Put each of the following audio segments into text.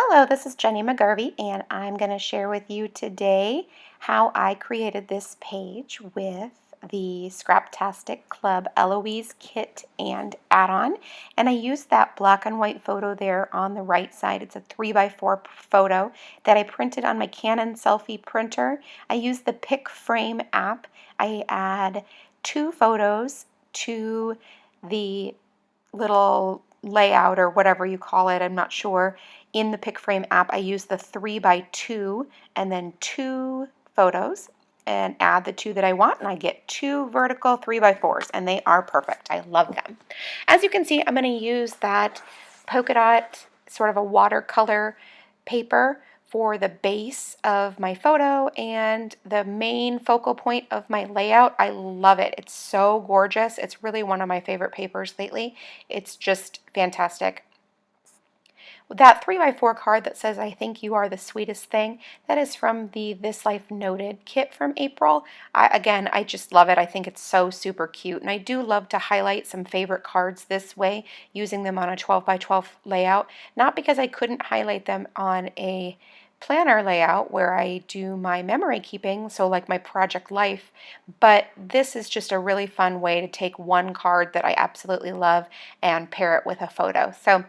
Hello, this is Jenny McGarvey, and I'm going to share with you today how I created this page with the Scraptastic Club Eloise kit and add-on. And I used that black and white photo there on the right side. It's a 3x4 photo that I printed on my Canon selfie printer. I used the Pick Frame app. I add 2 photos to the little layout or whatever you call it, I'm not sure. In the Pick Frame app, I use the 3x2 and then 2 photos and add the 2 that I want, and I get 2 vertical 3x4s, and they are perfect. I love them. As you can see, I'm going to use that polka dot, sort of a watercolor paper for the base of my photo and the main focal point of my layout. I love it. It's so gorgeous. It's really one of my favorite papers lately. It's just fantastic. That 3x4 card that says, "I think you are the sweetest thing," that is from the This Life Noted kit from April. Again, I just love it. I think it's so super cute. And I do love to highlight some favorite cards this way, using them on a 12x12 layout. Not because I couldn't highlight them on a planner layout where I do my memory keeping, so like my project life, but this is just a really fun way to take one card that I absolutely love and pair it with a photo. So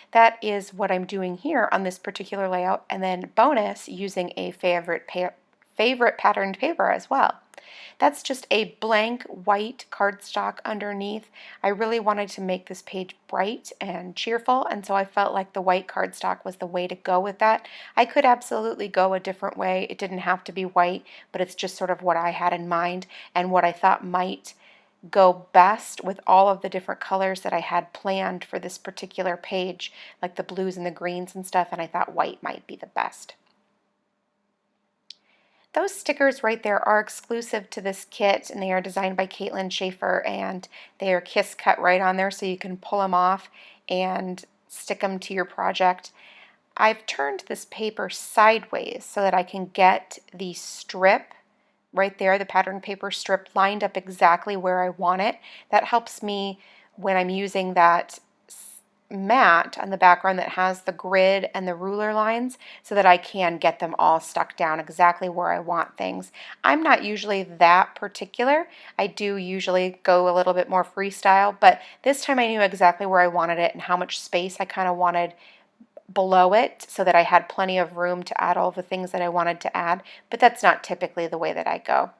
that is what I'm doing here on this particular layout, and then bonus, using a favorite patterned paper as well. That's just a blank white cardstock underneath. I really wanted to make this page bright and cheerful, and so I felt like the white cardstock was the way to go with that. I could absolutely go a different way. It didn't have to be white, but it's just sort of what I had in mind and what I thought might go best with all of the different colors that I had planned for this particular page, like the blues and the greens and stuff, and I thought white might be the best. Those stickers right there are exclusive to this kit, and they are designed by Caitlin Schaefer, and they are kiss cut right on there, so you can pull them off and stick them to your project. I've turned this paper sideways so that I can get the strip right there, the pattern paper strip, lined up exactly where I want it. That helps me when I'm using that mat on the background that has the grid and the ruler lines, so that I can get them all stuck down exactly where I want things. I'm not usually that particular. I do usually go a little bit more freestyle, but this time I knew exactly where I wanted it and how much space I kind of wanted below it, so that I had plenty of room to add all the things that I wanted to add, but that's not typically the way that I go.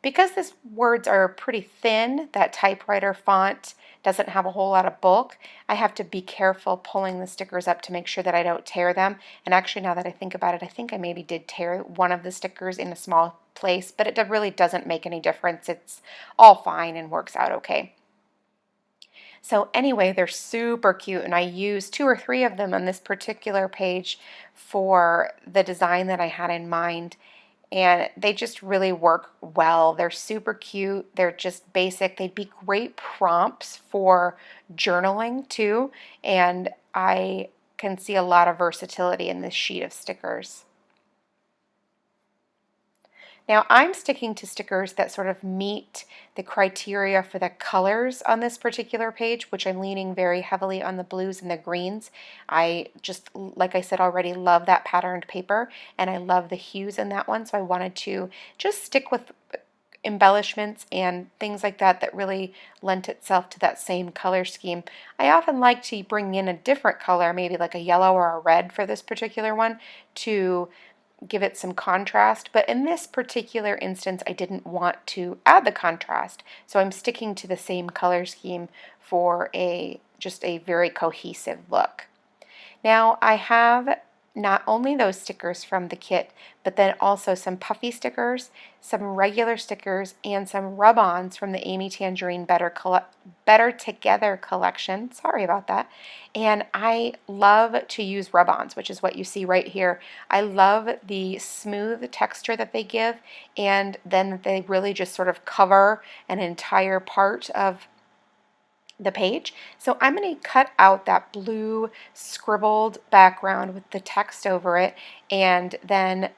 Because these words are pretty thin, that typewriter font doesn't have a whole lot of bulk, I have to be careful pulling the stickers up to make sure that I don't tear them. And actually, now that I think about it, I think I maybe did tear one of the stickers in a small place, but it really doesn't make any difference. It's all fine and works out okay. So anyway, they're super cute, and I used 2 or 3 of them on this particular page for the design that I had in mind, and they just really work well. They're super cute. They're just basic. They'd be great prompts for journaling too, and I can see a lot of versatility in this sheet of stickers. Now I'm sticking to stickers that sort of meet the criteria for the colors on this particular page, which I'm leaning very heavily on the blues and the greens. I just, like I said already, love that patterned paper, and I love the hues in that one, so I wanted to just stick with embellishments and things like that that really lent itself to that same color scheme. I often like to bring in a different color, maybe like a yellow or a red for this particular one, to give it some contrast, but in this particular instance I didn't want to add the contrast, so I'm sticking to the same color scheme for just a very cohesive look. Now I have not only those stickers from the kit, but then also some puffy stickers, some regular stickers, and some rub-ons from the Amy Tangerine Better Together collection. Sorry about that. And I love to use rub-ons, which is what you see right here. I love the smooth texture that they give, and then they really just sort of cover an entire part of the page. So I'm going to cut out that blue scribbled background with the text over it, and then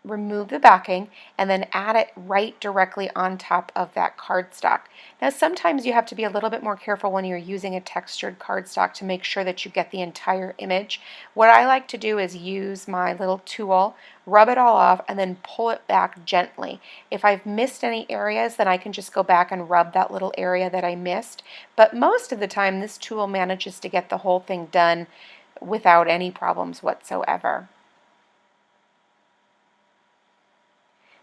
remove the backing and then add it right directly on top of that cardstock. Now sometimes you have to be a little bit more careful when you're using a textured cardstock to make sure that you get the entire image. What I like to do is use my little tool, rub it all off, and then pull it back gently. If I've missed any areas, then I can just go back and rub that little area that I missed. But most of the time this tool manages to get the whole thing done without any problems whatsoever.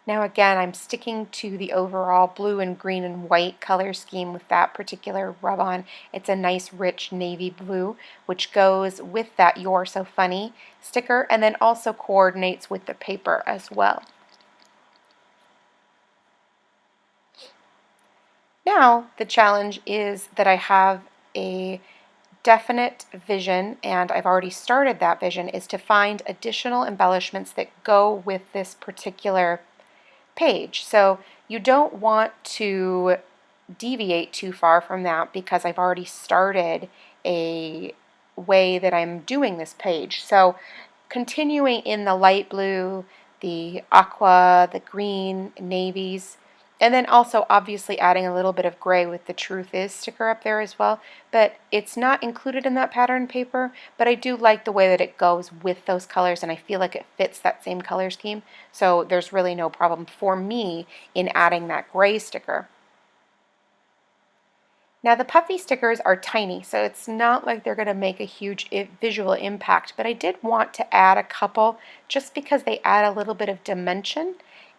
Now again, I'm sticking to the overall blue and green and white color scheme with that particular rub-on. It's a nice rich navy blue, which goes with that You're So Funny sticker and then also coordinates with the paper as well. Now the challenge is that I have a definite vision, and I've already started that vision, is to find additional embellishments that go with this particular page. So you don't want to deviate too far from that because I've already started a way that I'm doing this page. So continuing in the light blue, the aqua, the green, navies, and then also obviously adding a little bit of gray with the Truth Is sticker up there as well. But it's not included in that pattern paper, but I do like the way that it goes with those colors, and I feel like it fits that same color scheme. So there's really no problem for me in adding that gray sticker. Now the puffy stickers are tiny, so it's not like they're going to make a huge visual impact, but I did want to add a couple just because they add a little bit of dimension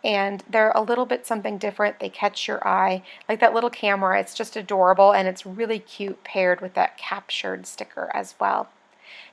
and they're a little bit something different. They catch your eye, like that little camera. It's just adorable and it's really cute paired with that captured sticker as well.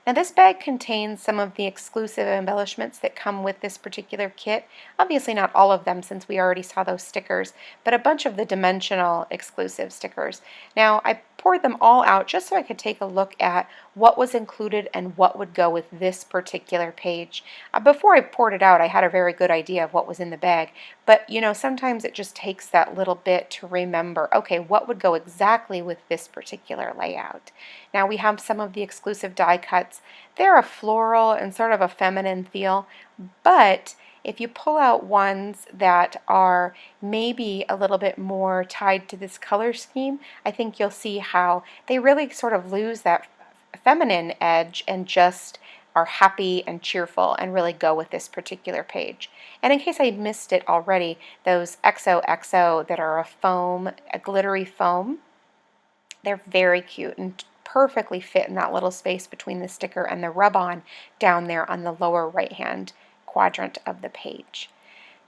Now this bag contains some of the exclusive embellishments that come with this particular kit. Obviously not all of them since we already saw those stickers, but a bunch of the dimensional exclusive stickers. Now I poured them all out just so I could take a look at what was included and what would go with this particular page. Before I poured it out, I had a very good idea of what was in the bag, but you know, sometimes it just takes that little bit to remember, okay, what would go exactly with this particular layout. Now we have some of the exclusive die cuts. They're a floral and sort of a feminine feel, but if you pull out ones that are maybe a little bit more tied to this color scheme, I think you'll see how they really sort of lose that feminine edge and just are happy and cheerful and really go with this particular page. And in case I missed it already, those XOXO that are a foam, a glittery foam, they're very cute and perfectly fit in that little space between the sticker and the rub-on down there on the lower right-hand quadrant of the page.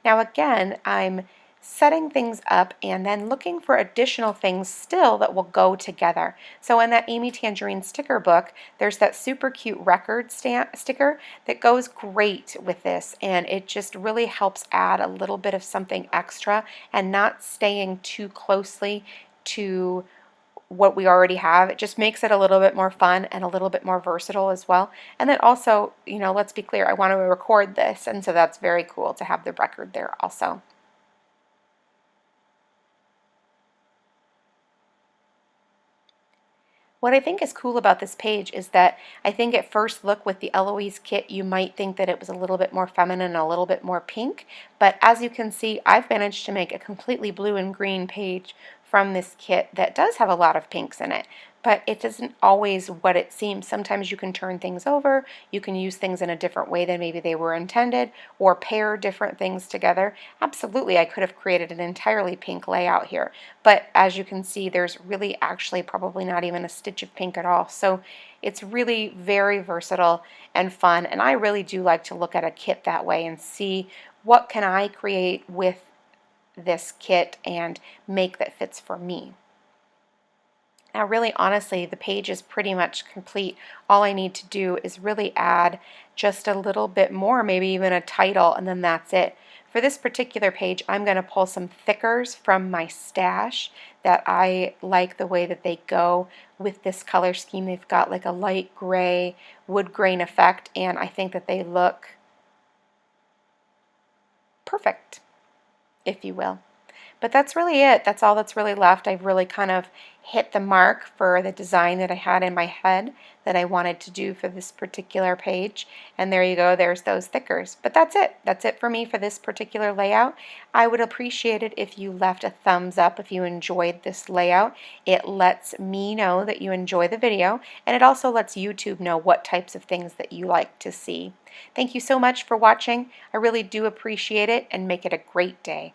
Now again, I'm setting things up and then looking for additional things still that will go together. So in that Amy Tangerine sticker book, there's that super cute record stamp sticker that goes great with this, and it just really helps add a little bit of something extra and not staying too closely to what we already have. It just makes it a little bit more fun and a little bit more versatile as well. And then also, you know, let's be clear, I want to record this, and so that's very cool to have the record there also. What I think is cool about this page is that I think at first look with the Eloise kit you might think that it was a little bit more feminine, a little bit more pink, but as you can see I've managed to make a completely blue and green page from this kit that does have a lot of pinks in it. But it isn't always what it seems. Sometimes you can turn things over, you can use things in a different way than maybe they were intended, or pair different things together. Absolutely, I could have created an entirely pink layout here, but as you can see, there's really actually probably not even a stitch of pink at all. So it's really very versatile and fun, and I really do like to look at a kit that way and see what can I create with this kit and make that fits for me. Now really honestly, the page is pretty much complete. All I need to do is really add just a little bit more, maybe even a title, and then that's it. For this particular page, I'm going to pull some thickers from my stash that I like the way that they go with this color scheme. They've got like a light gray, wood grain effect, and I think that they look perfect, if you will. But that's really it. That's all that's really left. I've really kind of hit the mark for the design that I had in my head that I wanted to do for this particular page. And there you go, there's those thickers. But that's it. That's it for me for this particular layout. I would appreciate it if you left a thumbs up if you enjoyed this layout. It lets me know that you enjoy the video, and it also lets YouTube know what types of things that you like to see. Thank you so much for watching. I really do appreciate it, and make it a great day.